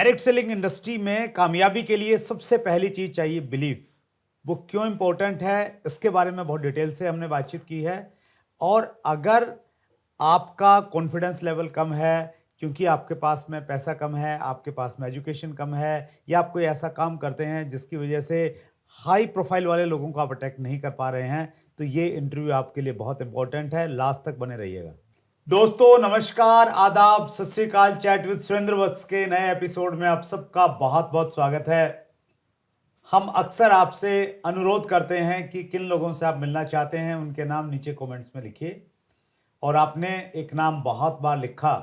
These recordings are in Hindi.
डायरेक्ट सेलिंग इंडस्ट्री में कामयाबी के लिए सबसे पहली चीज चाहिए बिलीफ। वो क्यों इंपॉर्टेंट है इसके बारे में बहुत डिटेल से हमने बातचीत की है। और अगर आपका कॉन्फिडेंस लेवल कम है क्योंकि आपके पास में पैसा कम है, आपके पास में एजुकेशन कम है, या आप कोई ऐसा काम करते हैं जिसकी वजह से हाई प्रोफाइल वाले लोगों को आप अटैक नहीं कर पा रहे हैं, तो ये इंटरव्यू आपके लिए बहुत इंपॉर्टेंट है। लास्ट तक बने रहिएगा। दोस्तों नमस्कार, आदाब, सत श्री अकाल। चैट विद सुरेंद्र वत्स के नए एपिसोड में आप सबका बहुत बहुत स्वागत है। हम अक्सर आपसे अनुरोध करते हैं कि किन लोगों से आप मिलना चाहते हैं, उनके नाम नीचे कमेंट्स में लिखिए। और आपने एक नाम बहुत बार लिखा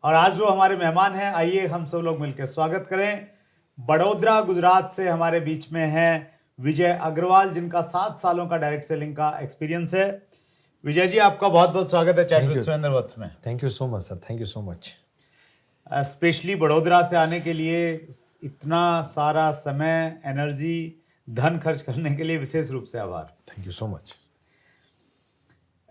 और आज वो हमारे मेहमान हैं। आइए हम सब लोग मिलकर स्वागत करें। बड़ौदा गुजरात से हमारे बीच में हैं विजय अग्रवाल, जिनका 7 सालों का डायरेक्ट सेलिंग का एक्सपीरियंस है। विजय जी, आपका बहुत बहुत स्वागत है चैट विद सुरेंद्र वत्स में। Thank you so much sir, thank you so much. Specially Baroda से आने के लिए, इतना सारा समय, एनर्जी, धन खर्च करने के लिए विशेष रूप से आभार। Thank you so much.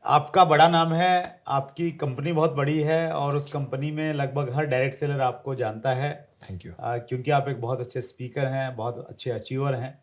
आपका बड़ा नाम है, आपकी कंपनी बहुत बड़ी है और उस कंपनी में लगभग हर डायरेक्ट सेलर आपको जानता है। Thank you. क्योंकि आप एक बहुत अच्छे स्पीकर हैं, बहुत अच्छे अचीवर हैं।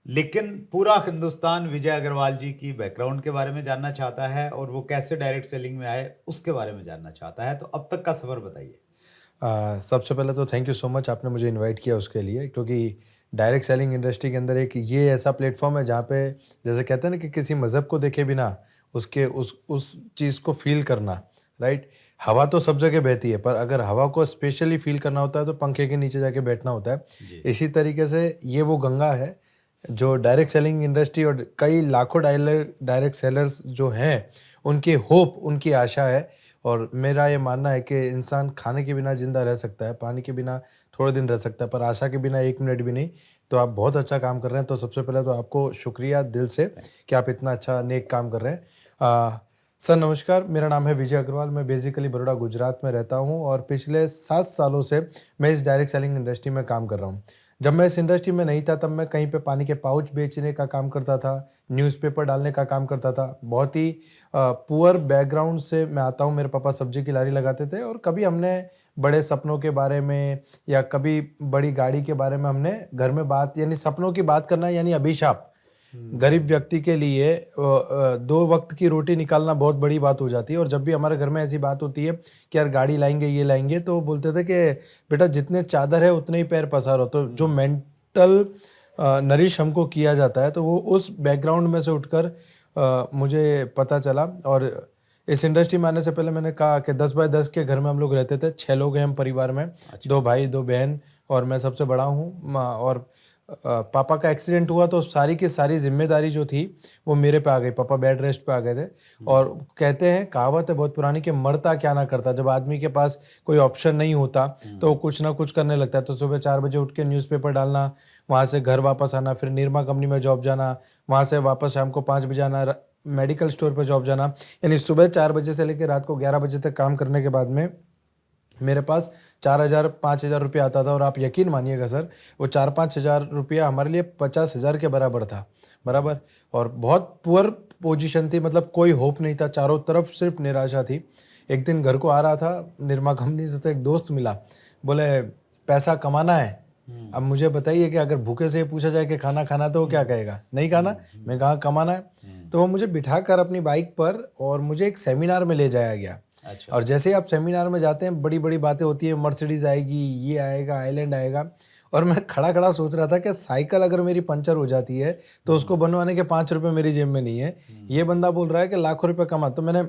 लेकिन पूरा हिंदुस्तान विजय अग्रवाल जी की बैकग्राउंड के बारे में जानना चाहता है और वो कैसे डायरेक्ट सेलिंग में आए उसके बारे में जानना चाहता है। तो अब तक का सफ़र बताइए। सबसे पहले तो थैंक यू सो मच, आपने मुझे इनवाइट किया उसके लिए, क्योंकि डायरेक्ट सेलिंग इंडस्ट्री के अंदर एक ये ऐसा प्लेटफॉर्म है जहाँ पे जैसे कहते हैं ना कि किसी मज़हब को देखे बिना उसके उस चीज़ को फील करना, राइट। हवा तो सब जगह बहती है, पर अगर हवा को स्पेशली फील करना होता है तो पंखे के नीचे जाके बैठना होता है। इसी तरीके से ये वो गंगा है जो डायरेक्ट सेलिंग इंडस्ट्री और कई लाखों डायरेक्ट सेलर्स जो हैं उनकी होप, उनकी आशा है। और मेरा ये मानना है कि इंसान खाने के बिना ज़िंदा रह सकता है, पानी के बिना थोड़े दिन रह सकता है, पर आशा के बिना 1 मिनट भी नहीं। तो आप बहुत अच्छा काम कर रहे हैं। तो सबसे पहले तो आपको शुक्रिया दिल से कि आप इतना अच्छा नेक काम कर रहे हैं। सर नमस्कार, मेरा नाम है विजय अग्रवाल। मैं बेसिकली बड़ौदा गुजरात में रहता हूँ और पिछले 7 सालों से मैं इस डायरेक्ट सेलिंग इंडस्ट्री में काम कर रहा हूँ। जब मैं इस इंडस्ट्री में नहीं था तब मैं कहीं पे पानी के पाउच बेचने का काम करता था, न्यूज़पेपर डालने का काम करता था। बहुत ही पुअर बैकग्राउंड से मैं आता हूँ। मेरे पापा सब्जी की लारी लगाते थे और कभी हमने बड़े सपनों के बारे में या कभी बड़ी गाड़ी के बारे में हमने घर में बात, यानी सपनों की बात करना यानी अभिशाप। गरीब व्यक्ति के लिए 2 वक्त की रोटी निकालना बहुत बड़ी बात हो जाती है। और जब भी हमारे घर में ऐसी बात होती है कि यार गाड़ी लाएंगे, ये लाएंगे, तो बोलते थे कि बेटा जितने चादर है उतने ही पैर पसारो। तो जो मेंटल नरिश हमको किया जाता है, तो वो उस बैकग्राउंड में से उठकर मुझे पता चला। और इस इंडस्ट्री में आने से पहले मैंने कहा कि 10 बाय 10 के घर में हम लोग रहते थे। 6 लोग हैं हम परिवार में। 2 भाई 2 बहन और मैं सबसे बड़ा हूँ। और पापा का एक्सीडेंट हुआ तो सारी की सारी जिम्मेदारी जो थी वो मेरे पे आ गई। पापा बेड रेस्ट पे आ गए थे। और कहते हैं, कहावत है बहुत पुरानी, कि मरता क्या ना करता। जब आदमी के पास कोई ऑप्शन नहीं होता तो वो कुछ ना कुछ करने लगता है। तो सुबह 4 बजे उठ के न्यूज़पेपर डालना, वहाँ से घर वापस आना, फिर निरमा कंपनी में जॉब जाना, वहाँ से वापस शाम को 5 बजे आना, मेडिकल स्टोर पर जॉब जाना। यानी सुबह 4 बजे से लेकर रात को 11 बजे तक काम करने के बाद में मेरे पास 4,000-5,000 रुपया आता था। और आप यकीन मानिएगा सर, वो 4-5 हज़ार रुपया हमारे लिए 50,000 के बराबर था, बराबर। और बहुत पुअर पोजीशन थी, मतलब कोई होप नहीं था, चारों तरफ सिर्फ निराशा थी। एक दिन घर को आ रहा था, निरमा कंपनी से तो एक दोस्त मिला, बोले पैसा कमाना है। अब मुझे बताइए कि अगर भूखे से पूछा जाए कि खाना खाना, तो वो क्या कहेगा? नहीं खाना। मैं कहा कमाना है। तो वो मुझे बिठाकर अपनी बाइक पर और मुझे एक सेमिनार में ले जाया गया। अच्छा। और जैसे ही आप सेमिनार में जाते हैं, बड़ी बड़ी बातें होती है, मर्सिडीज आएगी, ये आएगा, आइलैंड आएगा। और मैं खड़ा खड़ा सोच रहा था कि साइकिल अगर मेरी पंचर हो जाती है तो उसको बनवाने के 5 रुपये मेरी जेब में नहीं है। ये बंदा बोल रहा है कि लाखों रुपए कमा। तो मैंने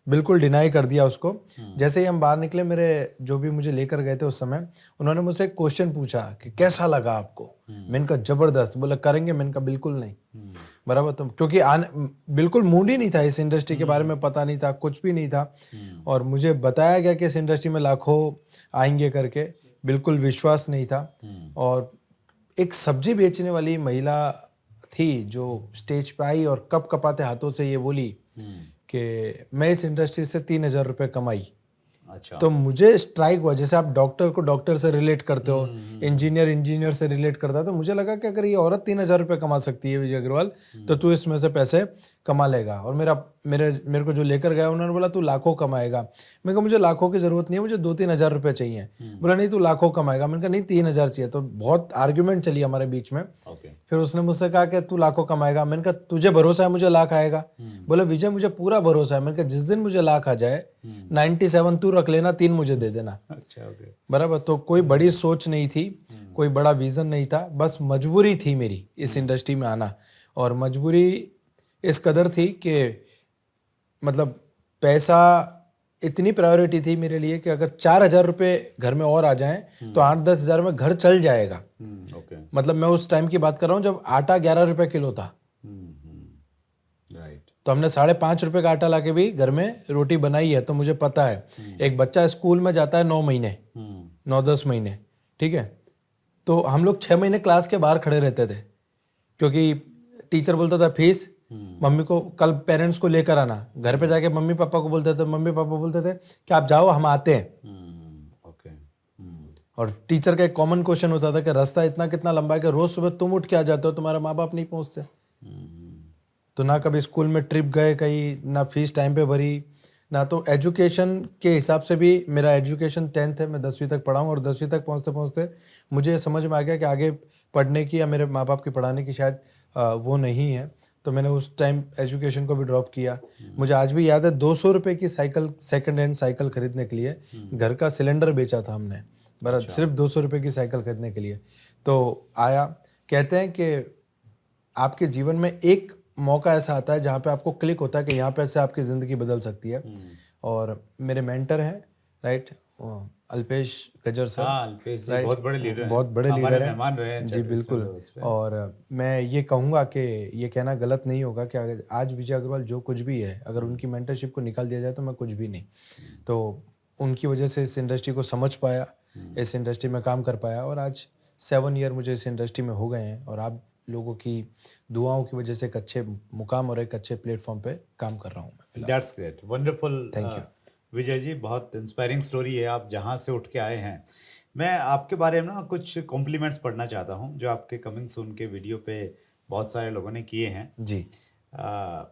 बिल्कुल डिनाई कर दिया उसको। जैसे ही हम बाहर निकले, मेरे जो भी मुझे लेकर गए थे उस समय, उन्होंने मुझसे एक क्वेश्चन पूछा कि कैसा लगा आपको? मैंने कहा जबरदस्त। बोला करेंगे? मैंने कहा बिल्कुल नहीं, बराबर। तो क्योंकि बिल्कुल मूड ही नहीं था, इस इंडस्ट्री के बारे में पता नहीं था, कुछ भी नहीं था। और मुझे बताया गया कि इस इंडस्ट्री में लाखों आएंगे करके, बिल्कुल विश्वास नहीं था। और एक सब्जी बेचने वाली महिला थी जो स्टेज पे आई और कप कपाते हाथों से ये बोली कि मैं इस इंडस्ट्री से 3,000 रुपये कमाई। अच्छा। तो मुझे स्ट्राइक हुआ। जैसे आप डॉक्टर को डॉक्टर से रिलेट करते हो, इंजीनियर से रिलेट करता है, तो मुझे लगा कि अगर ये औरत 3,000 रुपये कमा सकती है विजय अग्रवाल, तो तू इसमें से पैसे कमा लेगा। और मेरे को जो लेकर गया उन्होंने बोला तू लाखों कमाएगा। मैंने कहा मुझे लाखों की ज़रूरत नहीं है, मुझे 2-3 हज़ार रुपये चाहिए। बोला नहीं तू लाखों कमाएगा। मैंने कहा नहीं 3 हज़ार चाहिए। तो बहुत आर्ग्यूमेंट चली हमारे बीच में। ओके। फिर उसने मुझसे कहा कि तू लाखों कमाएगा। मैंने कहा तुझे भरोसा है मुझे लाख आएगा? बोला विजय मुझे पूरा भरोसा है। मैंने कहा जिस दिन मुझे लाख आ जाए 97 तू रख लेना, 3 मुझे दे देना। अच्छा, ओके। बराबर। तो कोई बड़ी सोच नहीं थी, कोई बड़ा विजन नहीं था, बस मजबूरी थी मेरी इस इंडस्ट्री में आना। और मजबूरी इस कदर थी कि मतलब पैसा इतनी प्रायोरिटी थी मेरे लिए कि अगर 4,000 रुपये घर में और आ जाएं तो 8-10 हज़ार में घर चल जाएगा। ओके। मतलब मैं उस टाइम की बात कर रहा हूँ जब आटा 11 रुपये किलो था। राइट। तो हमने 5.5 रुपये का आटा लाके भी घर में रोटी बनाई है। तो मुझे पता है एक बच्चा स्कूल में जाता है 9 महीने, 9-10 महीने, ठीक है। तो हम लोग 6 महीने क्लास के बाहर खड़े रहते थे क्योंकि टीचर बोलता था फीस, मम्मी को कल पेरेंट्स को लेकर आना। घर पे जाके मम्मी पापा को बोलते थे, मम्मी पापा बोलते थे कि आप जाओ हम आते हैं। ओके। और टीचर का एक कॉमन क्वेश्चन होता था कि रास्ता इतना कितना लंबा है कि रोज सुबह तुम उठ के आ जाते हो, तुम्हारे माँ बाप नहीं पहुँचते। तो ना कभी स्कूल में ट्रिप गए कहीं, ना फीस टाइम पे भरी, ना तो एजुकेशन के हिसाब से भी मेरा एजुकेशन 10th है, मैं 10वीं तक पढ़ा हूँ। और 10वीं तक पहुँचते पहुँचते मुझे समझ में आ गया कि आगे पढ़ने की या मेरे माँ बाप की पढ़ाने की शायद वो नहीं है। तो मैंने उस टाइम एजुकेशन को भी ड्रॉप किया। मुझे आज भी याद है 200 रुपये की साइकिल, सेकंड हैंड साइकिल खरीदने के लिए घर का सिलेंडर बेचा था हमने, बराबर। सिर्फ 200 रुपये की साइकिल खरीदने के लिए। तो आया, कहते हैं कि आपके जीवन में एक मौका ऐसा आता है जहाँ पे आपको क्लिक होता है कि यहाँ पे से आपकी ज़िंदगी बदल सकती है। और मेरे मेंटर हैं, राइट, अल्पेश गजर सर। हाँ, अल्पेश जी राइट, बहुत बड़े लीडर हैं, बहुत बड़े हमारे लीडर हैं, मेहमान रहे हैं जी चैट बिल्कुल। एक्सप्रेस पे। और मैं ये कहूँगा कि ये कहना गलत नहीं होगा कि अगर आज विजय अग्रवाल जो कुछ भी है, अगर उनकी मेंटरशिप को निकाल दिया जाए तो मैं कुछ भी नहीं। तो उनकी वजह से इस इंडस्ट्री को समझ पाया, इस इंडस्ट्री में काम कर पाया। और आज 7 ईयर मुझे इस इंडस्ट्री में हो गए हैं और आप लोगों की दुआओं की वजह से एक अच्छे मुकाम और एक अच्छे प्लेटफॉर्म पे काम कर रहा हूँ मैं फिलहाल। That's great, wonderful. Thank you. Vijay ji, बहुत इंस्पायरिंग स्टोरी है, आप जहाँ से उठ के आए हैं। मैं आपके बारे में ना कुछ कॉम्प्लीमेंट्स पढ़ना चाहता हूँ जो आपके कमिंग सून के वीडियो पे बहुत सारे लोगों ने किए हैं। जी।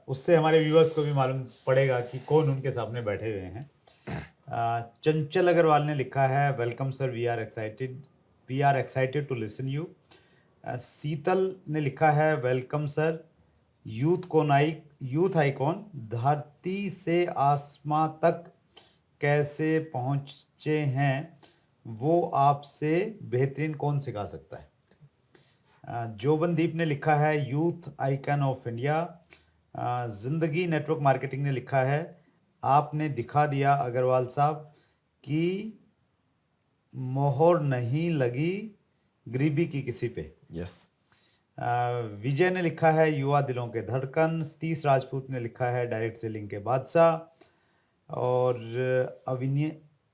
उससे हमारे व्यूअर्स को भी मालूम पड़ेगा कि कौन उनके सामने बैठे हुए हैं। चंचल अग्रवाल ने लिखा है, welcome sir, we are excited to listen you. Sheetal ने लिखा है, वेलकम सर, यूथ आइकॉन, धरती से आसमां तक कैसे पहुंचे हैं वो आपसे बेहतरीन कौन सिखा सकता है। जोबनदीप ने लिखा है, यूथ आइकन ऑफ इंडिया। जिंदगी नेटवर्क मार्केटिंग ने लिखा है, आपने दिखा दिया अग्रवाल साहब कि मोहर नहीं लगी गरीबी की किसी पे। यस। विजय ने लिखा है, युवा दिलों के धड़कन। सतीश राजपूत ने लिखा है, डायरेक्ट सेलिंग के बादशाह। और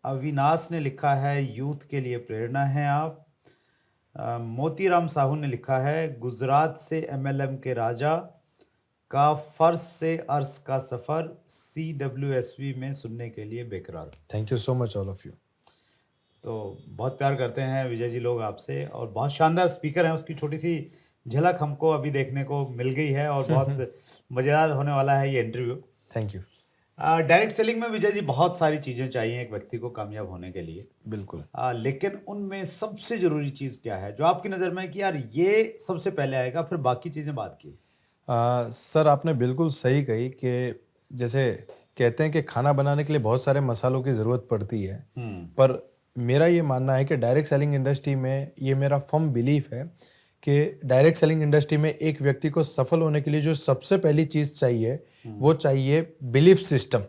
अविनाश ने लिखा है, यूथ के लिए प्रेरणा है आप। मोतीराम साहू ने लिखा है, गुजरात से MLM के राजा का फर्श से अर्श का सफर, CWSV में सुनने के लिए बेकरार। Thank you so much all of you. तो बहुत प्यार करते हैं विजय जी लोग आपसे, और बहुत शानदार स्पीकर हैं। उसकी छोटी सी झलक हमको अभी देखने को मिल गई है और बहुत मज़ेदार होने वाला है ये interview. Thank you. Direct selling में विजय जी बहुत सारी चीज़ें चाहिए एक व्यक्ति को कामयाब होने के लिए। बिल्कुल। लेकिन उनमें सबसे ज़रूरी चीज़ क्या है जो आपकी नज़र में है कि यार ये सबसे पहले आएगा, फिर बाकी चीज़ें बाद की? सर आपने बिल्कुल सही कही कि जैसे कहते हैं कि खाना बनाने के लिए बहुत सारे मसालों की ज़रूरत पड़ती है, पर मेरा ये मानना है कि डायरेक्ट सेलिंग इंडस्ट्री में ये मेरा फर्म बिलीफ है कि डायरेक्ट सेलिंग इंडस्ट्री में एक व्यक्ति को सफल होने के लिए जो सबसे पहली चीज़ चाहिए वो चाहिए बिलीफ सिस्टम।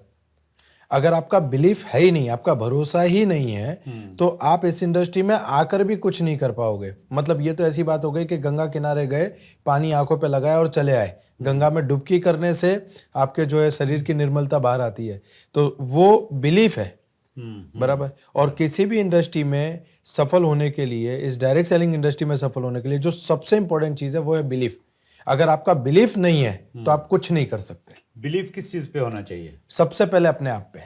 अगर आपका बिलीफ है ही नहीं, आपका भरोसा ही नहीं है, तो आप इस इंडस्ट्री में आकर भी कुछ नहीं कर पाओगे। मतलब ये तो ऐसी बात हो गई कि गंगा किनारे गए, पानी आंखों पे लगाया और चले आए। गंगा में डुबकी करने से आपके जो है शरीर की निर्मलता बाहर आती है, तो वो बिलीफ है, बराबर। और किसी भी इंडस्ट्री में सफल होने के लिए, इस डायरेक्ट सेलिंग इंडस्ट्री में सफल होने के लिए जो सबसे इंपॉर्टेंट चीज़ है वो है बिलीफ। अगर आपका बिलीफ नहीं है तो आप कुछ नहीं कर सकते। बिलीव किस चीज़ पे होना चाहिए? सबसे पहले अपने आप पे।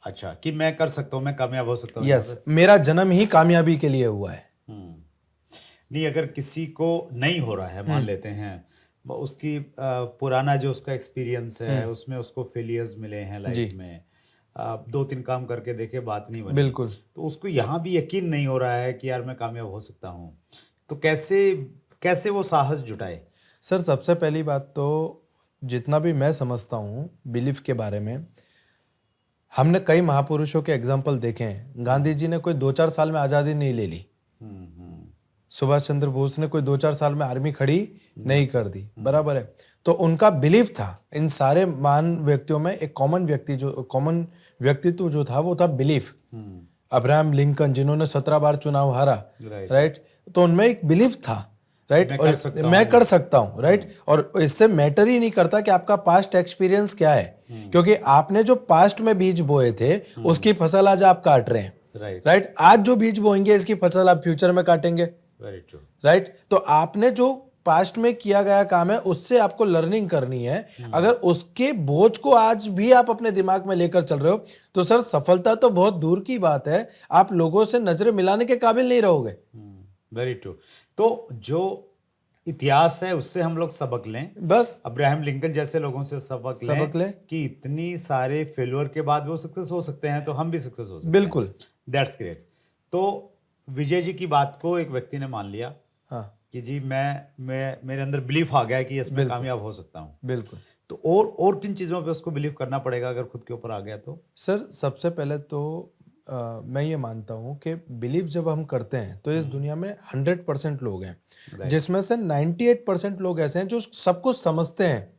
अच्छा, कि मैं कर सकता हूँ, मैं कामयाब हो सकता हूँ। यस, मेरा जन्म ही कामयाबी के लिए हुआ है। नहीं, अगर किसी को नहीं हो रहा है, मान लेते हैं उसकी पुराना जो उसका एक्सपीरियंस है उसमें उसको फेलियर्स मिले हैं जी लाइफ में, 2-3 काम करके देखे बात नहीं बनी, बिल्कुल। तो उसको यहाँ भी यकीन नहीं हो रहा है कि यार मैं कामयाब हो सकता हूँ, तो कैसे कैसे वो साहस जुटाए? सर सबसे पहली बात तो जितना भी मैं समझता हूँ बिलीफ के बारे में, हमने कई महापुरुषों के एग्जाम्पल देखे हैं। गांधी जी ने कोई 2-4 साल में आज़ादी नहीं ले ली। सुभाष चंद्र बोस ने कोई 2-4 साल में आर्मी खड़ी नहीं कर दी, बराबर है। तो उनका बिलीफ था। इन सारे महान व्यक्तियों में एक कॉमन व्यक्तित्व जो था वो था बिलीफ। अब्राहम लिंकन जिन्होंने 17 बार चुनाव हारा, राइट, तो उनमें एक बिलीफ था, राइट, और मैं कर सकता हूँ, राइट। और इससे मैटर ही नहीं करता कि आपका पास्ट एक्सपीरियंस क्या है, क्योंकि आपने जो पास्ट में बीज बोए थे उसकी फसल आज आप काट रहे हैं, राइट। आज जो बीज बोएंगे इसकी फसल आप फ्यूचर में काटेंगे, राइट। तो आपने जो पास्ट में किया गया काम है उससे आपको लर्निंग करनी है। अगर उसके बोझ को आज भी आप अपने दिमाग में लेकर चल रहे हो तो सर सफलता तो बहुत दूर की बात है, आप लोगों से नजरें मिलाने के काबिल नहीं रहोगे। Very true. तो जो इतिहास है उससे हम लोग सबक लें, बस अब्राहम लिंकन जैसे लोगों से सबक लें कि इतनी सारे फेलियर के बाद वो सक्सेस हो सकते हैं, तो हम भी सक्सेस हो सकते हैं। बिल्कुल, दैट्स ग्रेट। तो विजय जी की बात को एक व्यक्ति ने मान लिया, हाँ, कि जी मैं मेरे अंदर बिलीफ आ गया है कि इसमें कामयाब हो सकता हूँ, बिल्कुल। तो और किन चीज़ों पे उसको बिलीव करना पड़ेगा अगर खुद के ऊपर आ गया तो? सर सबसे पहले तो मैं ये मानता हूँ कि बिलीव जब हम करते हैं तो इस दुनिया में 100% लोग हैं, जिसमें से 98% लोग ऐसे हैं जो सब कुछ समझते हैं।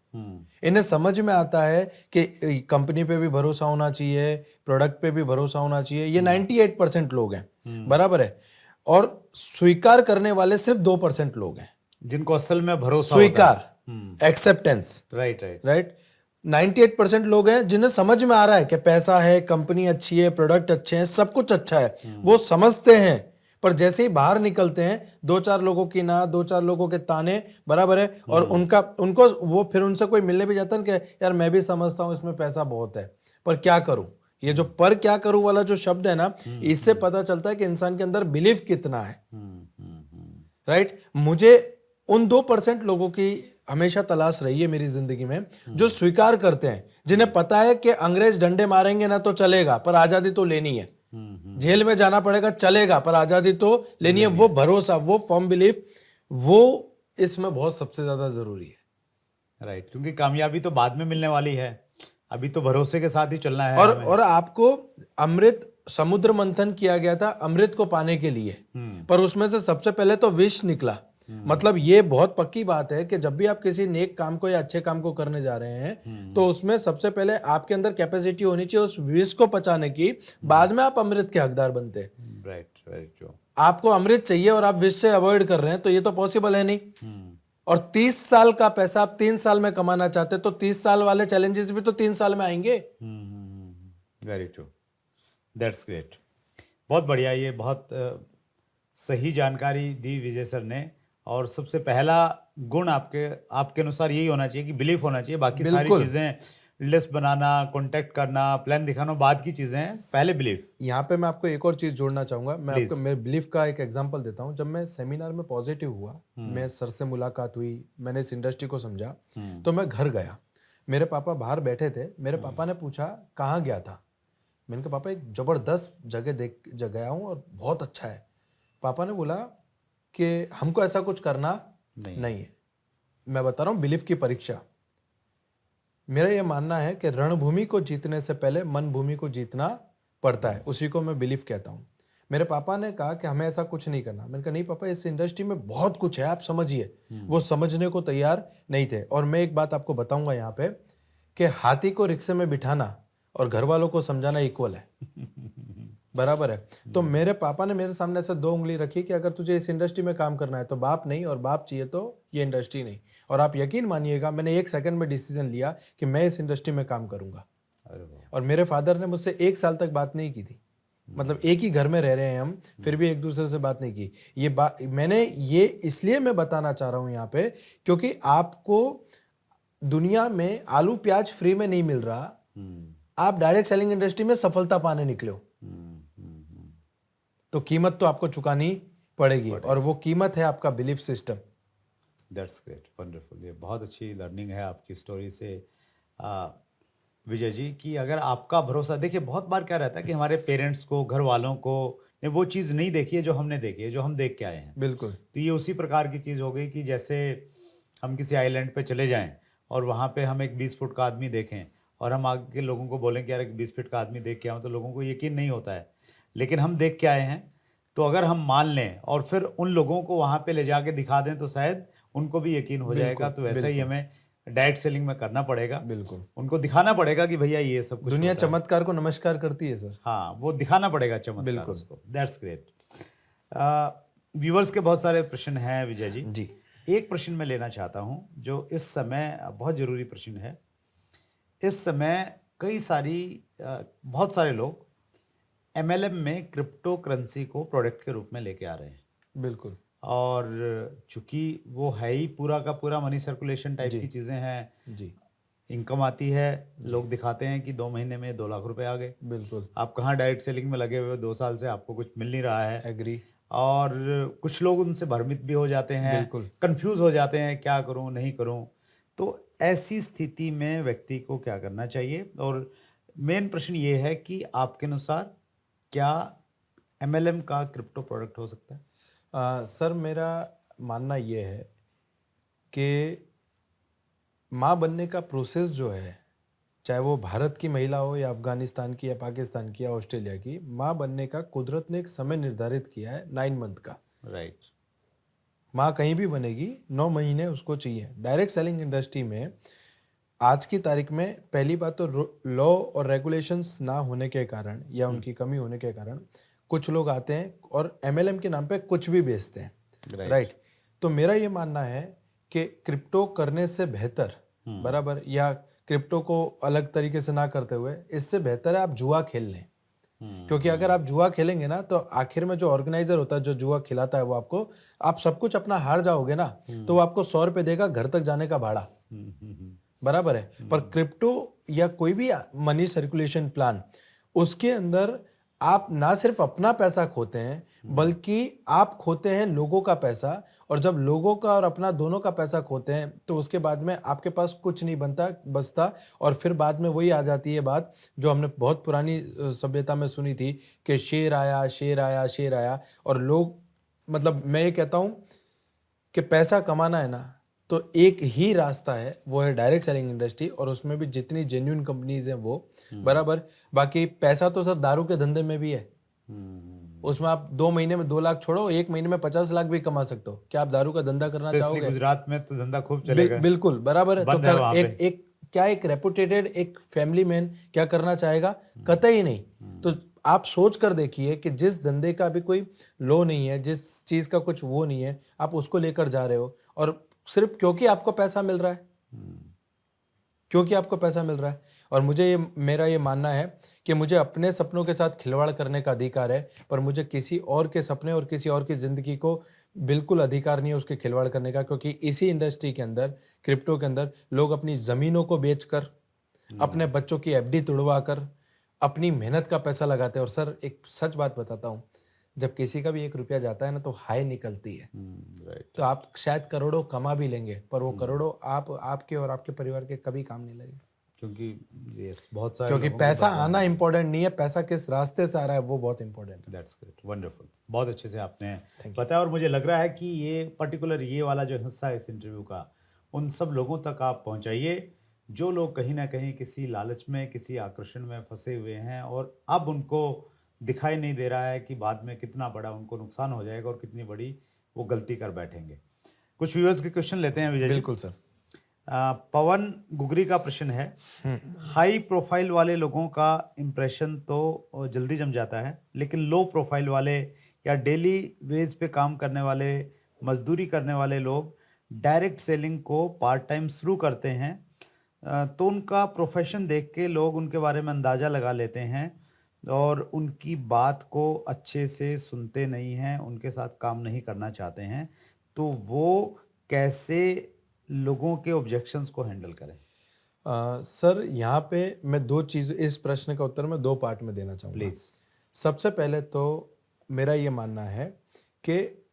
इन्हें समझ में आता है कि कंपनी पे भी भरोसा होना चाहिए, प्रोडक्ट पे भी भरोसा होना चाहिए। ये 98% लोग हैं, बराबर है। और स्वीकार करने वाले सिर्फ 2% लोग हैं जिनको असल में भरोसा स्वीकार, एक्सेप्टेंस, राइट। 98% लोग हैं जिन्हें समझ में आ रहा है कि पैसा है, कंपनी अच्छी है, प्रोडक्ट अच्छे हैं, सब कुछ अच्छा है, वो समझते हैं। पर जैसे ही बाहर निकलते हैं 2-4 लोगों की ना 2-4 लोगों के ताने, बराबर है, और उनको वो फिर उनसे कोई मिलने भी जाता है कि यार मैं भी समझता हूं इसमें पैसा बहुत है पर क्या करूं। ये जो पर क्या करूं वाला जो शब्द है ना, इससे पता चलता है कि इंसान के अंदर बिलीफ कितना है, राइट। मुझे उन 2% लोगों की हमेशा तलाश रही है मेरी जिंदगी में जो स्वीकार करते हैं, जिन्हें पता है कि अंग्रेज डंडे मारेंगे ना तो चलेगा पर आजादी तो लेनी है, जेल में जाना पड़ेगा चलेगा पर आजादी तो लेनी है। वो भरोसा, वो फर्म बिलीफ, वो इसमें बहुत सबसे ज्यादा जरूरी है, राइट। क्योंकि कामयाबी तो बाद में मिलने वाली है, अभी तो भरोसे के साथ ही चलना है। और आपको अमृत, समुद्र मंथन किया गया था अमृत को पाने के लिए, पर उसमें से सबसे पहले तो विष निकला। मतलब ये बहुत पक्की बात है कि जब भी आप किसी नेक काम को या अच्छे काम को करने जा रहे हैं तो उसमें सबसे पहले आपके अंदर कैपेसिटी होनी चाहिए उस विष को पचाने की, बाद में आप अमृत के हकदार बनते हैं। राइट। आपको अमृत चाहिए और आप विष से अवॉइड कर रहे हैं तो ये तो पॉसिबल है नहीं। और 30 साल का पैसा आप 3 साल में कमाना चाहते तो 30 साल वाले चैलेंजेस भी तो 3 साल में आएंगे। Very true, that's great. बहुत बढ़िया, ये बहुत सही जानकारी दी विजय सर ने। और सबसे पहला गुण आपके अनुसार यही होना चाहिए कि बिलीफ होना चाहिए। बाकी सारी चीजें, लिस्ट बनाना, कांटेक्ट करना, प्लान दिखाना बाद की चीजें हैं, पहले बिलीफ। यहाँ पे मैं आपको एक और चीज जोड़ना चाहूंगा। मैं आपको मेरे बिलीफ का एक एग्जांपल देता हूँ। जब मैं सेमिनार में पॉजिटिव हुआ, मैं सर से मुलाकात हुई, मैंने इस इंडस्ट्री को समझा, तो मैं घर गया। मेरे पापा बाहर बैठे थे। मेरे पापा ने पूछा कहाँ गया था। मैंने कहा पापा एक जबरदस्त जगह गया हूँ और बहुत अच्छा है। पापा ने बोला कि हमको ऐसा कुछ करना नहीं है। मैं बता रहा हूँ बिलीफ की परीक्षा। मेरा यह मानना है कि रणभूमि को जीतने से पहले मन भूमि को जीतना पड़ता है, उसी को मैं बिलीफ कहता हूँ। मेरे पापा ने कहा कि हमें ऐसा कुछ नहीं करना। मैंने कहा नहीं पापा, इस इंडस्ट्री में बहुत कुछ है, आप समझिए। वो समझने को तैयार नहीं थे। और मैं एक बात आपको बताऊंगा यहाँ पे कि हाथी को रिक्शे में बिठाना और घर वालों को समझाना इक्वल है, बराबर है। तो मेरे पापा ने मेरे सामने ऐसे 2 उंगली रखी कि अगर तुझे इस इंडस्ट्री में काम करना है तो बाप नहीं, और बाप चाहिए तो ये इंडस्ट्री नहीं। और आप यकीन मानिएगा मैंने 1 सेकंड में डिसीजन लिया कि मैं इस इंडस्ट्री में काम करूंगा। और मेरे फादर ने मुझसे 1 साल तक बात नहीं की थी। मतलब एक ही घर में रह रहे हैं हम, फिर भी एक दूसरे से बात नहीं की। ये बात मैंने ये इसलिए मैं बताना चाह रहा हूं यहाँ पे, क्योंकि आपको दुनिया में आलू प्याज फ्री में नहीं मिल रहा। आप डायरेक्ट सेलिंग इंडस्ट्री में सफलता पाने निकले हो तो कीमत तो आपको चुकानी पड़ेगी, और वो कीमत है आपका belief system. That's great, wonderful. ये बहुत अच्छी लर्निंग है आपकी स्टोरी से आ, विजय जी, कि अगर आपका भरोसा, देखिए बहुत बार क्या रहता है कि हमारे पेरेंट्स को, घर वालों को ने वो चीज़ नहीं देखी है जो हमने देखी है, जो हम देख के आए हैं। बिल्कुल। तो ये उसी प्रकार की चीज़ हो गई कि जैसे हम किसी आइलैंड पे चले जाएं और वहाँ पे हम एक 20 फुट का आदमी देखें और हम आगे के लोगों को बोलें कि यार एक 20 फीट का आदमी देख के आऊँ, तो लोगों को यकीन नहीं होता है। लेकिन हम देख के आए हैं, तो अगर हम मान लें और फिर उन लोगों को वहाँ पे ले जाके दिखा दें तो शायद उनको भी यकीन हो जाएगा। बिल्कुल, तो वैसा ही बिल्कुल, हमें डायरेक्ट सेलिंग में करना पड़ेगा, बिल्कुल। उनको दिखाना पड़ेगा कि भैया ये सब कुछ दुनिया होता है। चमत्कार को नमस्कार करती है सर। हाँ, वो दिखाना पड़ेगा चमत्कार बिल्कुल। उसको। That's great. व्यूवर्स के बहुत सारे प्रश्न हैं विजय जी। जी। एक प्रश्न मैं लेना चाहता हूँ जो इस समय बहुत ज़रूरी प्रश्न है। इस समय बहुत सारे लोग MLM में क्रिप्टो करेंसी को प्रोडक्ट के रूप में लेके आ रहे हैं, बिल्कुल। और चूंकि वो है ही पूरा का पूरा मनी सर्कुलेशन टाइप जी, की चीज़ें हैं, जी, इनकम आती है, लोग दिखाते हैं कि 2 महीने में 2 लाख रुपए आ गए। बिल्कुल। आप कहाँ डायरेक्ट सेलिंग में लगे हुए हो, 2 साल से आपको कुछ मिल नहीं रहा है, एग्री। और कुछ लोग उनसे भ्रमित भी हो जाते हैं, बिल्कुल। कंफ्यूज हो जाते हैं, क्या करूं नहीं करूं। तो ऐसी स्थिति में व्यक्ति को क्या करना चाहिए? और मेन प्रश्न ये है कि आपके अनुसार क्या MLM का क्रिप्टो प्रोडक्ट हो सकता है? सर मेरा मानना ये है कि माँ बनने का प्रोसेस जो है, चाहे वो भारत की महिला हो या अफगानिस्तान की या पाकिस्तान की या ऑस्ट्रेलिया की, माँ बनने का कुदरत ने एक समय निर्धारित किया है 9 मंथ का। राइट। माँ कहीं भी बनेगी, 9 महीने उसको चाहिए। डायरेक्ट सेलिंग इंडस्ट्री में आज की तारीख में पहली बात तो लॉ और रेगुलेशंस ना होने के कारण या उनकी कमी होने के कारण कुछ लोग आते हैं और MLM के नाम पे कुछ भी बेचते हैं। राइट। तो मेरा ये मानना है कि क्रिप्टो करने से बेहतर, बराबर, या क्रिप्टो को अलग तरीके से ना करते हुए, इससे बेहतर है आप जुआ खेल लें। क्योंकि अगर आप जुआ खेलेंगे ना, तो आखिर में जो ऑर्गेनाइजर होता है, जो जुआ खिलाता है, वो आपको, आप सब कुछ अपना हार जाओगे ना, तो वो आपको 100 रुपये देगा घर तक जाने का भाड़ा, बराबर है। पर क्रिप्टो या कोई भी मनी सर्कुलेशन प्लान, उसके अंदर आप ना सिर्फ अपना पैसा खोते हैं बल्कि आप खोते हैं लोगों का पैसा, और जब लोगों का और अपना दोनों का पैसा खोते हैं तो उसके बाद में आपके पास कुछ नहीं बचता। और फिर बाद में वही आ जाती है बात जो हमने बहुत पुरानी सभ्यता में सुनी थी कि शेर आया शेर आया शेर आया। और लोग, मतलब मैं ये कहता हूं कि पैसा कमाना है ना, तो एक ही रास्ता है, वो है डायरेक्ट सेलिंग इंडस्ट्री, और उसमें भी जितनी जेन्युइन कंपनीज हैं वो, बराबर। बाकी पैसा तो सर दारू के धंधे में भी है, उसमें आप 2 महीने में 2 लाख छोड़ो, 1 महीने में 50 लाख भी कमा सकते हो। क्या आप दारू का धंधा करना स्पेशली चाहोगे? गुजरात में तो धंधा खूब चलेगा। बिल्कुल, बराबर है। तो बंद है वहाँ पे। एक क्या एक रेपुटेटेड एक फैमिली मैन क्या करना चाहेगा? कतई नहीं। तो आप सोच कर देखिए कि जिस धंधे का अभी कोई लो नहीं है, जिस चीज का कुछ वो नहीं है, आप उसको लेकर जा रहे हो, और सिर्फ क्योंकि आपको पैसा मिल रहा है, क्योंकि आपको पैसा मिल रहा है। और मेरा ये मानना है कि मुझे अपने सपनों के साथ खिलवाड़ करने का अधिकार है, पर मुझे किसी और के सपने और किसी और की जिंदगी को बिल्कुल अधिकार नहीं है उसके खिलवाड़ करने का। क्योंकि इसी इंडस्ट्री के अंदर, क्रिप्टो के अंदर, लोग अपनी जमीनों को बेचकर, अपने बच्चों की FD तुड़वा कर अपनी मेहनत का पैसा लगाते हैं। और सर एक सच बात बताता हूँ, जब किसी का भी 1 रुपया जाता है ना, तो हाय निकलती है। राइट। तो आप शायद करोड़ों कमा भी लेंगे, पर वो करोड़ों आपके और आपके परिवार के कभी काम नहीं लगे। क्योंकि बहुत सारे क्योंकि लोगों को पैसा भगवान आना इंपॉर्टेंट नहीं है, पैसा किस रास्ते से आ रहा है वो बहुत इंपॉर्टेंट है। That's great, wonderful. बहुत अच्छे से आपने बताया, और मुझे लग रहा है कि ये पर्टिकुलर ये वाला जो हिस्सा है इस इंटरव्यू का, उन सब लोगों तक आप पहुंचाइए जो लोग कहीं ना कहीं किसी लालच में, किसी आकर्षण में फंसे हुए हैं, और अब उनको दिखाई नहीं दे रहा है कि बाद में कितना बड़ा उनको नुकसान हो जाएगा और कितनी बड़ी वो गलती कर बैठेंगे। कुछ व्यूअर्स के क्वेश्चन लेते हैं विजय जी। बिल्कुल सर। पवन गुगरी का प्रश्न है, हाई प्रोफाइल वाले लोगों का इम्प्रेशन तो जल्दी जम जाता है, लेकिन लो प्रोफाइल वाले या डेली वेज पे काम करने वाले, मजदूरी करने वाले लोग डायरेक्ट सेलिंग को पार्ट टाइम शुरू करते हैं, तो उनका प्रोफेशन देख के लोग उनके बारे में अंदाज़ा लगा लेते हैं और उनकी बात को अच्छे से सुनते नहीं हैं, उनके साथ काम नहीं करना चाहते हैं। तो वो कैसे लोगों के ऑब्जेक्शंस को हैंडल करें? सर यहाँ पे मैं 2 चीज़, इस प्रश्न का उत्तर मैं 2 पार्ट में देना चाहूँगा। प्लीज। सबसे पहले तो मेरा ये मानना है कि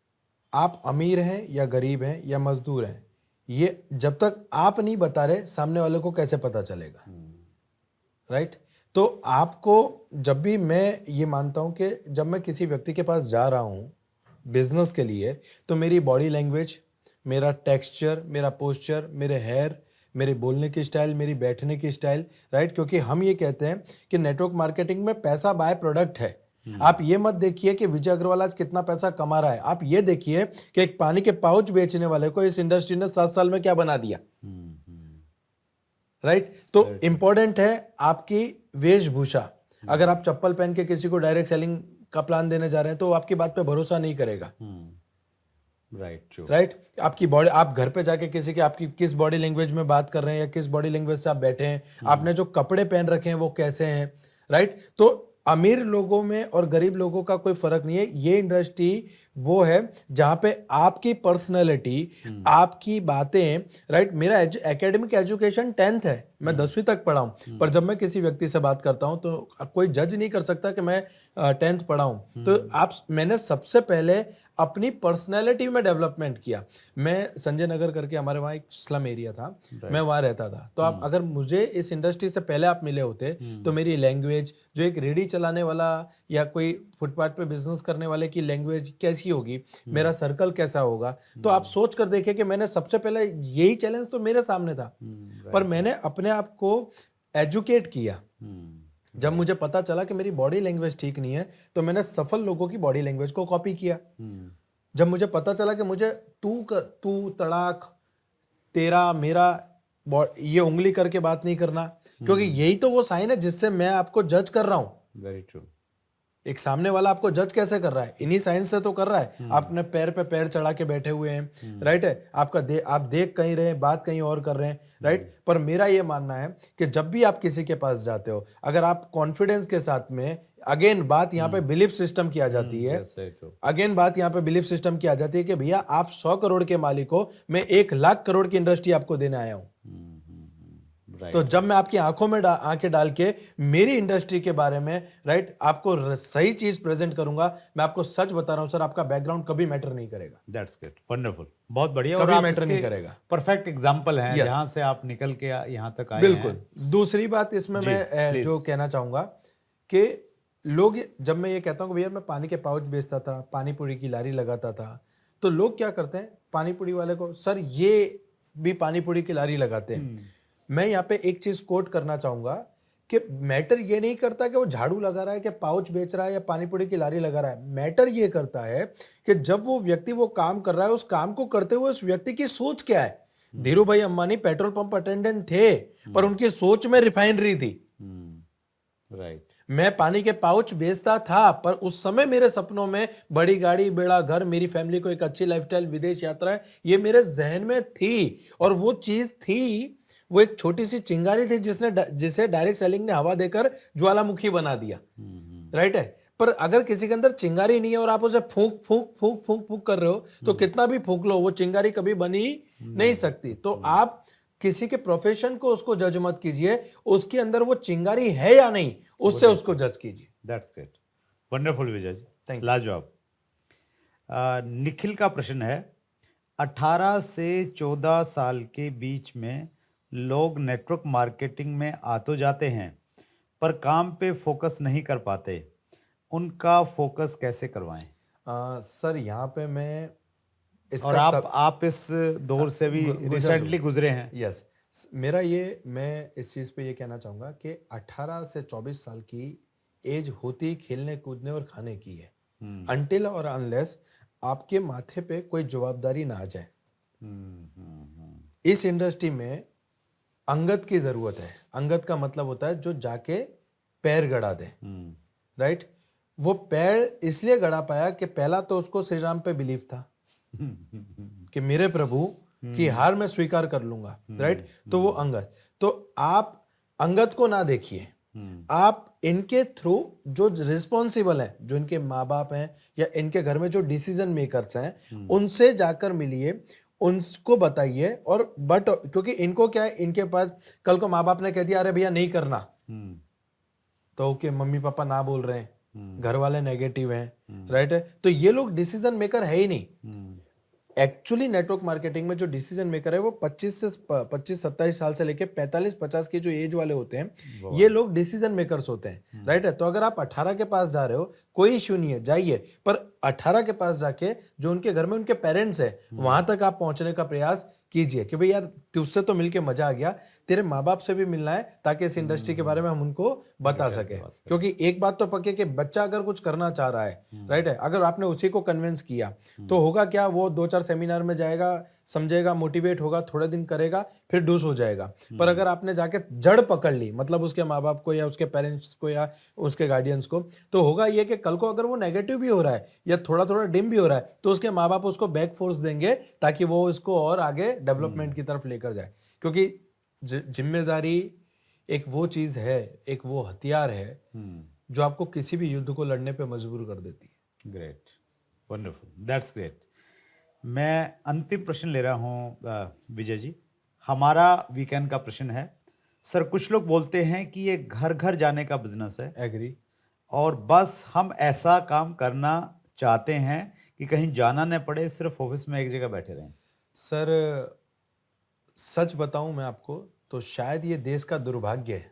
आप अमीर हैं या गरीब हैं या मजदूर हैं ये जब तक आप नहीं बता रहे सामने वाले को कैसे पता चलेगा, राइट? तो आपको जब भी मैं ये मानता हूं कि जब मैं किसी व्यक्ति के पास जा रहा हूं बिजनेस के लिए, तो मेरी बॉडी लैंग्वेज, मेरा टेक्सचर, मेरा पोस्चर, मेरे हेयर, मेरे बोलने की स्टाइल, मेरी बैठने की स्टाइल, राइट? क्योंकि हम ये कहते हैं कि नेटवर्क मार्केटिंग में पैसा बाय प्रोडक्ट है। आप ये मत देखिए कि विजय अग्रवाल आज कितना पैसा कमा रहा है, आप ये देखिए कि एक पानी के पाउच बेचने वाले को इस इंडस्ट्री ने 7 साल में क्या बना दिया, राइट? तो इंपॉर्टेंट है आपकी वेशभूषा। अगर आप चप्पल पहन के किसी को डायरेक्ट सेलिंग का प्लान देने जा रहे हैं तो वो आपकी बात पे भरोसा नहीं करेगा, राइट? आपकी बॉडी, आप घर पे जाके किसी के आपकी किस बॉडी लैंग्वेज में बात कर रहे हैं या किस बॉडी लैंग्वेज से आप बैठे हैं, आपने जो कपड़े पहन रखे हैं वो कैसे हैं, राइट? तो अमीर लोगों में और गरीब लोगों का कोई फर्क नहीं है। ये इंडस्ट्री वो है जहां पे आपकी पर्सनैलिटी, आपकी बातें, राइट? मेरा एकेडमिक एजुकेशन 10th है, मैं 10वीं तक पढ़ा हूं, पर जब मैं किसी व्यक्ति से बात करता हूं तो कोई जज नहीं कर सकता कि मैं 10th पढ़ा हूं। तो मैंने सबसे पहले अपनी पर्सनैलिटी में डेवलपमेंट किया। मैं संजय नगर करके हमारे वहाँ एक स्लम एरिया था, मैं वहाँ रहता था। तो आप अगर मुझे इस इंडस्ट्री से पहले आप मिले होते तो मेरी लैंग्वेज, जो एक रेडी चलाने वाला या कोई फुटपाथ पे बिजनेस करने वाले की लैंग्वेज कैसी होगी, मेरा सर्कल कैसा होगा, तो आप सोच कर देखिए कि मैंने सबसे पहले यही चैलेंज तो मेरे सामने था, पर मैंने अपने आप को एजुकेट किया। जब मुझे पता चला कि मेरी बॉडी लैंग्वेज ठीक नहीं है तो मैंने सफल लोगों की बॉडी लैंग्वेज को कॉपी किया। जब मुझे पता चला कि मुझे तू तड़ाक, तेरा, मेरा, ये उंगली करके बात नहीं करना, क्योंकि यही तो वो साइन है जिससे मैं आपको जज कर रहा हूं। Very true. एक सामने वाला आपको जज कैसे कर रहा है, इन्हीं साइंस से तो कर रहा है। आप अपने पैर पे पैर चढ़ा के बैठे हुए हैं, राइट है? आप देख कहीं रहे हैं, बात कहीं और कर रहे हैं, राइट? पर मेरा ये मानना है कि जब भी आप किसी के पास जाते हो, अगर आप कॉन्फिडेंस के साथ में, अगेन बात यहाँ पे बिलीफ सिस्टम की आ जाती है, अगेन बात यहाँ पे बिलीफ सिस्टम की आ जाती है कि भैया आप 100 करोड़ के मालिक हो, मैं 1 लाख करोड़ की इंडस्ट्री आपको देने आया हूं। तो जब मैं आपकी आंखों में आंखें डाल के मेरी इंडस्ट्री के बारे में, राइट, आपको सही चीज प्रेजेंट करूंगा, मैं आपको सच बता रहा हूं सर, आपका बैकग्राउंड कभी मैटर नहीं करेगा। दैट्स ग्रेट, वंडरफुल, बहुत बढ़िया। कभी और आप मैटर नहीं इसके करेगा। परफेक्ट एग्जांपल हैं Yes. जहां से आप निकल के यहाँ तक आए बिल्कुल। हैं। दूसरी बात इसमें मैं please. जो कहना चाहूंगा कि लोग, जब मैं ये कहता हूँ कि भैया मैं पानी के पाउच बेचता था, पानी पूरी की लारी लगाता था, तो लोग क्या करते हैं, पानी पूरी वाले को, सर ये भी पानी पूरी की लारी लगाते हैं। मैं यहाँ पे एक चीज कोट करना चाहूंगा कि मैटर ये नहीं करता कि वो झाड़ू लगा रहा है, कि पाउच बेच रहा है या पानी पूरी की लारी लगा रहा है। मैटर ये करता है कि जब वो व्यक्ति वो काम कर रहा है, उस काम को करते हुए उस व्यक्ति की सोच क्या है। धीरू भाई अंबानी पेट्रोल पंप अटेंडेंट थे, पर उनकी सोच में रिफाइनरी थी, राइट। मैं पानी के पाउच बेचता था, पर उस समय मेरे सपनों में बड़ी गाड़ी, बड़ा घर, मेरी फैमिली को एक अच्छी लाइफस्टाइल, विदेश यात्रा, ये मेरे जहन में थी। और वो चीज थी, वो एक छोटी सी चिंगारी थी जिसे डायरेक्ट सेलिंग ने हवा देकर ज्वालामुखी बना दिया, राइट है? पर अगर किसी के अंदर चिंगारी नहीं है और आप उसे फूंक फूंक फूंक फूंक फूंक कर रहे हो, तो कितना भी फूंक लो, वो चिंगारी कभी बनी नहीं सकती। तो आप किसी के प्रोफेशन को उसको जज मत कीजिए, उसके अंदर वो चिंगारी है या नहीं, उससे उसको जज कीजिए। That's great, wonderful Vijay ji, Thank you. लाजवाब। निखिल का प्रश्न है, 18 से 14 साल के बीच में लोग नेटवर्क मार्केटिंग में आ तो जाते हैं, पर काम पे फोकस नहीं कर पाते, उनका फोकस कैसे करवाएं? सर यहाँ पे मैं और आप इस दौर से भी रिसेंटली गुजरे हैं। यस, मैं इस चीज पे ये कहना चाहूंगा कि 18 से 24 साल की एज होती खेलने कूदने और खाने की है, अनटिल और अनलेस आपके माथे पे कोई जवाबदारी ना आ जाए। इस इंडस्ट्री में अंगत की जरूरत है। अंगत का मतलब होता है जो जाके पैर गड़ा दे, राइट? वो पैर इसलिए गड़ा पाया कि पहला तो उसको श्री राम पे बिलीव था कि मेरे प्रभु की हार मैं स्वीकार कर लूंगा, राइट? तो वो अंगत, तो आप अंगत को ना देखिए, आप इनके थ्रू जो रिस्पॉन्सिबल हैं, जो इनके माँ बाप हैं या इनके घर में जो डिसीजन मेकर्स हैं, उनसे जाकर मिलिए, उनको बताइए। और बट क्योंकि इनको क्या है, इनके पास कल को माँ बाप ने कह दिया अरे भैया नहीं करना, तो ओके मम्मी पापा ना बोल रहे हैं, घर वाले नेगेटिव हैं, राइट है, तो ये लोग डिसीजन मेकर है ही नहीं। एक्चुअली नेटवर्क मार्केटिंग में जो डिसीजन मेकर है वो 25-27 साल से लेके 45-50 के जो एज वाले होते हैं, ये लोग डिसीजन मेकर्स होते हैं, राइट है। तो अगर आप 18 के पास जा रहे हो, कोई इश्यू नहीं है, जाइए, पर 18 के पास जाके जो उनके घर में उनके पेरेंट्स है वहां तक आप पहुंचने का प्रयास कीजिए कि भाई यार तुझसे तो मिलके मजा आ गया, तेरे माँ बाप से भी मिलना है ताकि इस इंडस्ट्री के बारे में हम उनको बता सके। क्योंकि एक बात तो पक्की कि बच्चा अगर कुछ करना चाह रहा है, राइट है, अगर आपने उसी को कन्विंस किया तो होगा क्या, वो 2-4 सेमिनार में जाएगा, समझेगा, मोटिवेट होगा, थोड़े दिन करेगा, फिर डूस हो जाएगा। पर अगर आपने जाके जड़ पकड़ ली, मतलब उसके माँ बाप को या उसके पेरेंट्स को या उसके गार्डियंस को, तो होगा ये कि कल को अगर वो नेगेटिव भी हो रहा है या थोड़ा थोड़ा डिम भी हो रहा है तो उसके माँ बाप उसको बैक फोर्स देंगे ताकि वो इसको और आगे डेवलपमेंट की तरफ लेकर जाए। क्योंकि जिम्मेदारी एक वो चीज है, एक वो हथियार है जो आपको किसी भी युद्ध को लड़ने पे मजबूर कर देती है। Great, wonderful, that's great. मैं अंतिम प्रश्न ले रहा हूँ विजय जी। हमारा वीकेंड का प्रश्न है सर, कुछ लोग बोलते हैं कि ये घर घर जाने का बिजनेस है, एग्री, और बस हम ऐसा काम करना चाहते हैं कि कहीं जाना न पड़े, सिर्फ ऑफिस में एक जगह बैठे रहें। सर सच बताऊं मैं आपको तो शायद ये देश का दुर्भाग्य है।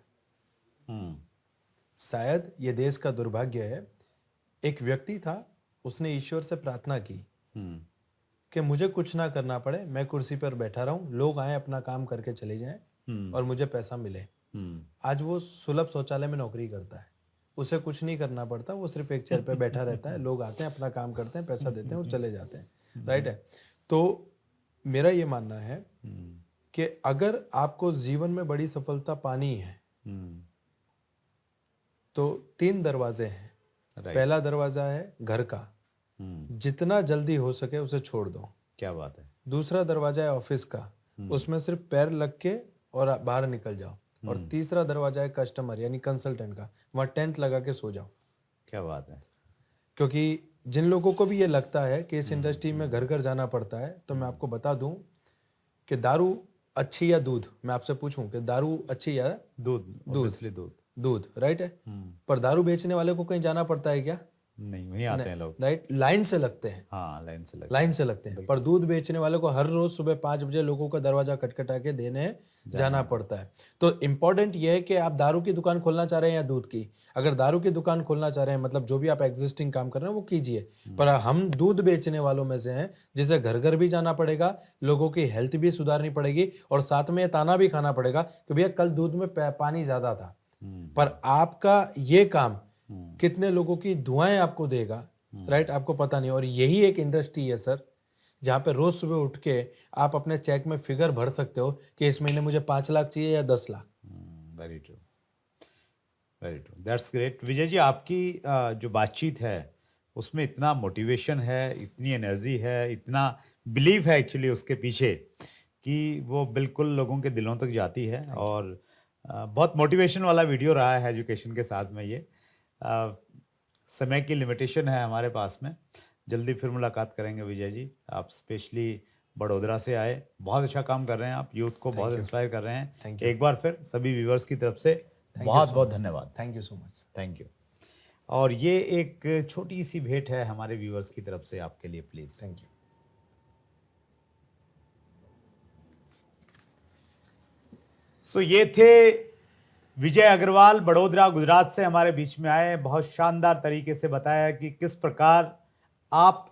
शायद ये देश का दुर्भाग्य है। एक व्यक्ति था, उसने ईश्वर से प्रार्थना की कि मुझे कुछ ना करना पड़े, मैं कुर्सी पर बैठा रहूं, लोग आए अपना काम करके चले जाएं और मुझे पैसा मिले। आज वो सुलभ शौचालय में नौकरी करता है, उसे कुछ नहीं करना पड़ता, वो सिर्फ एक चेयर पे बैठा रहता है, लोग आते हैं, अपना काम करते हैं, पैसा देते हैं और चले जाते हैं, राइट है। तो मेरा ये मानना है कि अगर आपको जीवन में बड़ी सफलता पानी है तो 3 दरवाजे हैं। पहला दरवाजा है घर का, जितना जल्दी हो सके उसे छोड़ दो। क्या बात है। दूसरा दरवाजा है ऑफिस का, उसमें सिर्फ पैर लग के और बाहर निकल जाओ। और तीसरा दरवाजा है कस्टमर यानी कंसल्टेंट का, वहाँ टेंट लगा के सो जाओ। क्या बात है। क्योंकि जिन लोगों को भी ये लगता है कि इस इंडस्ट्री में घर घर जाना पड़ता है, तो मैं आपको बता दूं कि दारू अच्छी या दूध, मैं आपसे पूछूं कि दारू अच्छी या दूध, राइट है। पर दारू बेचने वाले को कहीं जाना पड़ता है क्या? नहीं, वहीं आते हैं लोग, राइट, लाइन से लगते हैं। हाँ, लाइन से लगते हैं। पर दूध बेचने वाले को हर रोज सुबह 5 बजे लोगों का दरवाजा खटखटा के देने जाना पड़ता है। तो इम्पोर्टेंट ये है कि आप दारू की दुकान खोलना चाह रहे हैं या दूध की। अगर दारू की दुकान खोलना चाह रहे हैं, मतलब जो भी आप एग्जिस्टिंग काम कर रहे हैं वो कीजिए, पर हम दूध बेचने वालों में से हैं जिसे घर घर भी जाना पड़ेगा, लोगों की हेल्थ भी सुधारनी पड़ेगी और साथ में ताना भी खाना पड़ेगा कि भैया कल दूध में पानी ज्यादा था। पर आपका ये काम कितने लोगों की दुआएं आपको देगा, राइट, आपको पता नहीं। और यही एक इंडस्ट्री है सर, जहाँ पे रोज सुबह उठ के आप अपने चेक में फिगर भर सकते हो कि इस महीने मुझे 5 लाख चाहिए या 10 lakh. Very true, very true, that's great. Vijay ji, आपकी जो बातचीत है उसमें इतना मोटिवेशन है, इतनी एनर्जी है, इतना बिलीव है एक्चुअली उसके पीछे कि वो बिल्कुल लोगों के दिलों तक जाती है। और बहुत मोटिवेशन वाला वीडियो रहा है एजुकेशन के साथ में। ये समय की लिमिटेशन है हमारे पास में, जल्दी फिर मुलाकात करेंगे विजय जी। आप स्पेशली बड़ौदा से आए, बहुत अच्छा काम कर रहे हैं आप, यूथ को बहुत इंस्पायर कर रहे हैं। एक बार फिर सभी व्यूवर्स की तरफ से बहुत बहुत धन्यवाद। Thank you so much. Thank you. और ये एक छोटी सी भेंट है हमारे व्यूवर्स की तरफ से आपके लिए, प्लीज। Thank you. सो ये थे विजय अग्रवाल, बड़ौदा गुजरात से हमारे बीच में आए। बहुत शानदार तरीके से बताया कि किस प्रकार आप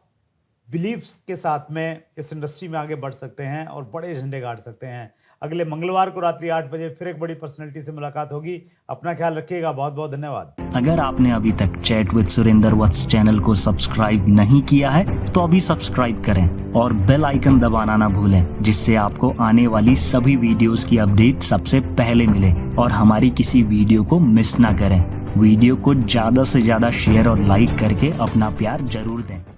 बिलीव्स के साथ में इस इंडस्ट्री में आगे बढ़ सकते हैं और बड़े झंडे गाड़ सकते हैं। अगले मंगलवार को रात्रि 8 बजे फिर एक बड़ी पर्सनैलिटी से मुलाकात होगी। अपना ख्याल रखिएगा। बहुत बहुत धन्यवाद। अगर आपने अभी तक chat with Surendra Vats channel को सब्सक्राइब नहीं किया है तो अभी सब्सक्राइब करें और बेल आइकन दबाना ना भूलें, जिससे आपको आने वाली सभी वीडियोस की अपडेट सबसे पहले मिले और हमारी किसी वीडियो को मिस ना करें। वीडियो को ज्यादा से ज्यादा शेयर और लाइक करके अपना प्यार जरूर दें।